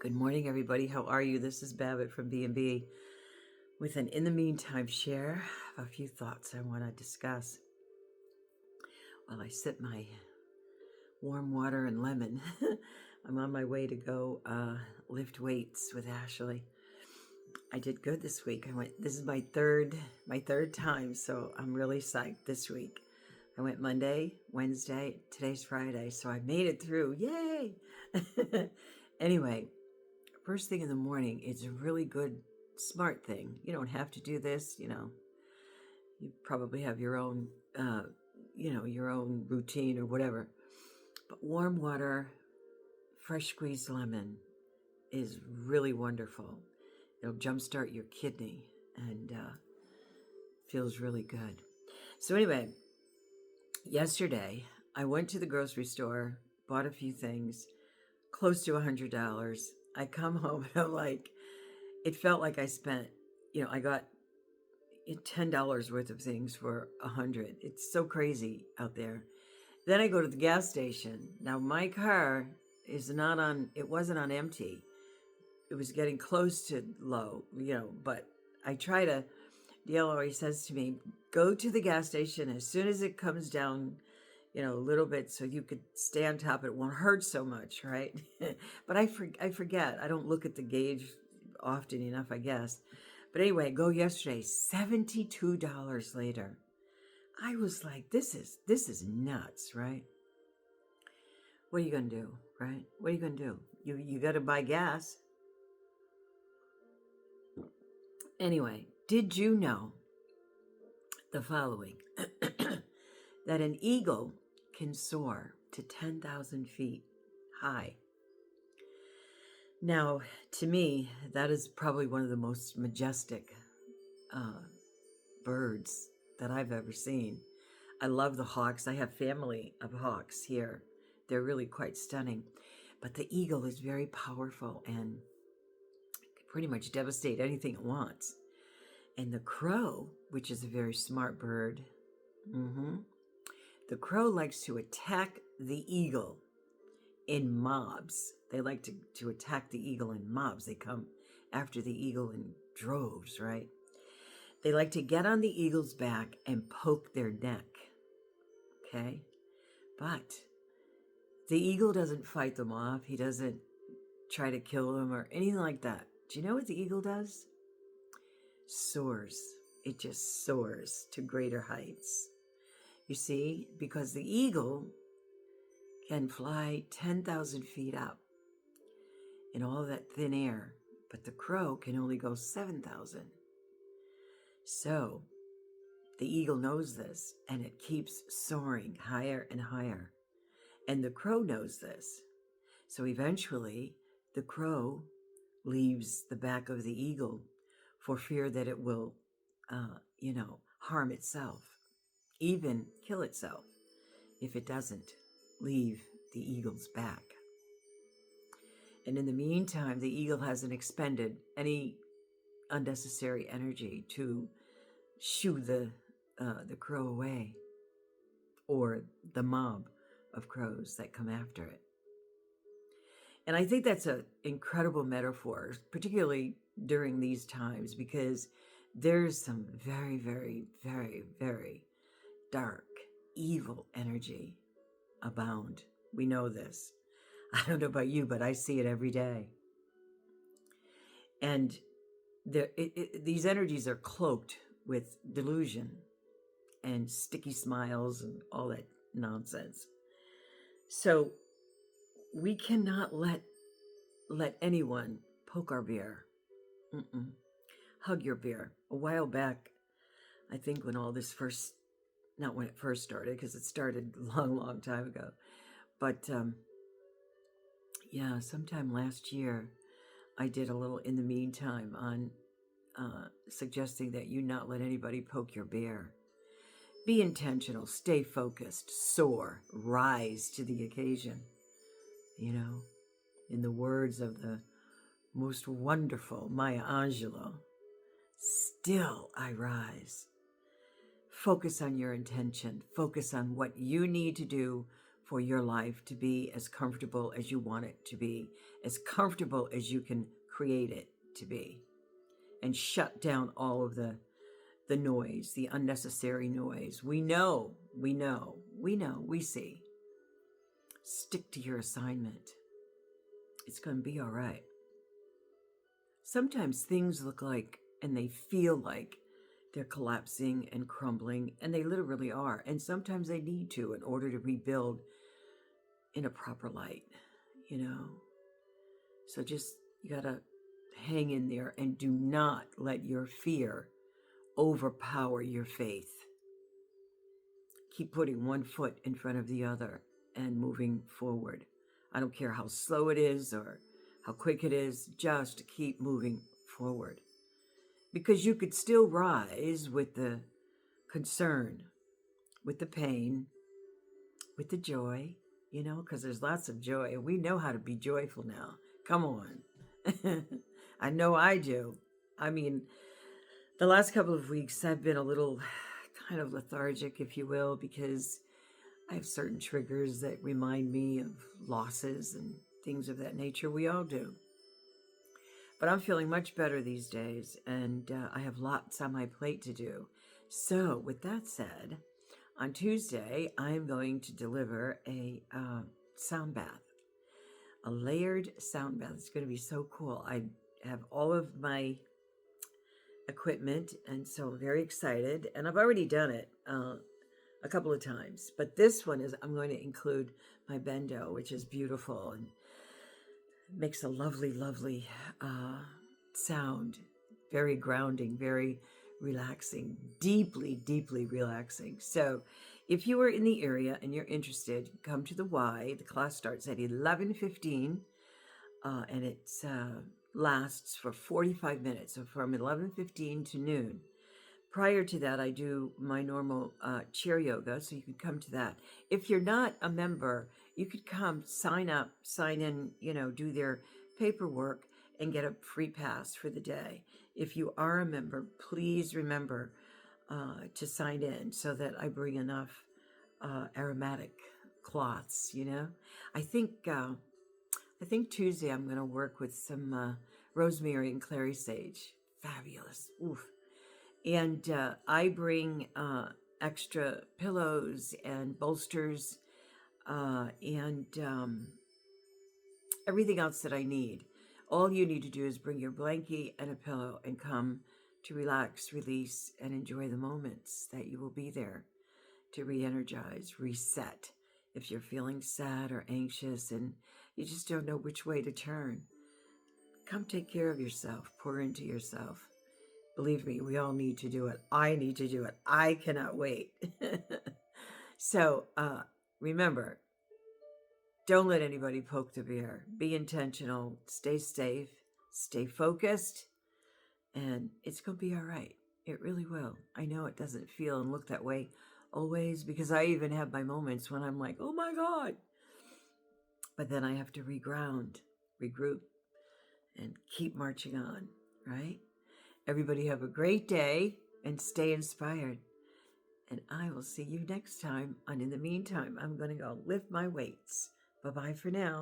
Good morning, everybody. How are you? This is Babbitt from B&B with an In the Meantime share of a few thoughts I want to discuss while I sip my warm water and lemon. I'm on my way to go lift weights with Ashley. I did good this week. This is my third time, so I'm really psyched this week. I went Monday, Wednesday, today's Friday, so I made it through. Yay! Anyway, first thing in the morning, it's a really good, smart thing. You don't have to do this, You probably have your own, your own routine or whatever. But warm water, fresh squeezed lemon is really wonderful. It'll jumpstart your kidney and feels really good. So anyway, yesterday I went to the grocery store, bought a few things, close to $100. I come home and I'm like, it felt like I spent, I got $10 worth of things for $100. It's so crazy out there. Then I go to the gas station. Now my car it wasn't on empty. It was getting close to low, but I try to, Dale always says to me, go to the gas station as soon as it comes down, a little bit so you could stay on top. It won't hurt so much, right? But I forget. I don't look at the gauge often enough, I guess. But anyway, go yesterday, $72 later. I was like, this is nuts, right? What are you going to do, right? What are you going to do? You got to buy gas. Anyway, did you know the following? That an eagle can soar to 10,000 feet high. Now, to me, that is probably one of the most majestic birds that I've ever seen. I love the hawks. I have family of hawks here. They're really quite stunning. But the eagle is very powerful and can pretty much devastate anything it wants. And the crow, which is a very smart bird, the crow likes to attack the eagle in mobs. They like to attack the eagle in mobs. They come after the eagle in droves, right? They like to get on the eagle's back and poke their neck, okay? But the eagle doesn't fight them off. He doesn't try to kill them or anything like that. Do you know what the eagle does? Soars. It just soars to greater heights. You see, because the eagle can fly 10,000 feet up in all that thin air, but the crow can only go 7,000. So the eagle knows this, and it keeps soaring higher and higher. And the crow knows this. So eventually, the crow leaves the back of the eagle for fear that it will, harm itself, even kill itself if it doesn't leave the eagle's back. And in the meantime, the eagle hasn't expended any unnecessary energy to shoo the crow away or the mob of crows that come after it. And I think that's an incredible metaphor, particularly during these times, because there's some very, very, very, very dark, evil energy abound. We know this. I don't know about you, but I see it every day. And these energies are cloaked with delusion and sticky smiles and all that nonsense. So we cannot let anyone poke our bear. Hug your bear. A while back, I think when all this not when it first started, because it started a long, long time ago, but sometime last year, I did a little in the meantime on suggesting that you not let anybody poke your bear. Be intentional, stay focused, soar, rise to the occasion. In the words of the most wonderful Maya Angelou, still I rise. Focus on your intention. Focus on what you need to do for your life to be as comfortable as you want it to be, as comfortable as you can create it to be, and shut down all of the noise, the unnecessary noise. We see. Stick to your assignment. It's going to be all right. Sometimes things look like and they feel like they're collapsing and crumbling, and they literally are. And sometimes they need to in order to rebuild in a proper light, you know? So just, you got to hang in there and do not let your fear overpower your faith. Keep putting one foot in front of the other and moving forward. I don't care how slow it is or how quick it is, just keep moving forward. Because you could still rise with the concern, with the pain, with the joy, you know, because there's lots of joy. And we know how to be joyful now. Come on. I know I do. I mean, the last couple of weeks I've been a little kind of lethargic, if you will, because I have certain triggers that remind me of losses and things of that nature. We all do. But I'm feeling much better these days, and I have lots on my plate to do. So with that said, on Tuesday, I'm going to deliver a sound bath, a layered sound bath. It's going to be so cool. I have all of my equipment, and so I'm very excited. And I've already done it a couple of times, but this one is, I'm going to include my bendo, which is beautiful and makes a lovely, lovely sound. Very grounding, very relaxing, deeply, deeply relaxing. So if you are in the area and you're interested, come to the Y. The class starts at 11:15 and it lasts for 45 minutes, so from 11:15 to noon. Prior to that, I do my normal chair yoga, so you can come to that. If you're not a member, you could come, sign up, sign in, you know, do their paperwork, and get a free pass for the day. If you are a member, please remember to sign in so that I bring enough aromatic cloths, you know. I think Tuesday I'm going to work with some rosemary and clary sage. Fabulous. Oof. And I bring extra pillows and bolsters and everything else that I need. All you need to do is bring your blankie and a pillow and come to relax, release, and enjoy the moments that you will be there to re-energize, reset. If you're feeling sad or anxious and you just don't know which way to turn, come take care of yourself, pour into yourself. Believe me, we all need to do it. I need to do it. I cannot wait. So remember, don't let anybody poke the bear. Be intentional. Stay safe. Stay focused. And it's going to be all right. It really will. I know it doesn't feel and look that way always, because I even have my moments when I'm like, oh my God. But then I have to reground, regroup, and keep marching on, right? Everybody have a great day and stay inspired. And I will see you next time. And in the meantime, I'm going to go lift my weights. Bye-bye for now.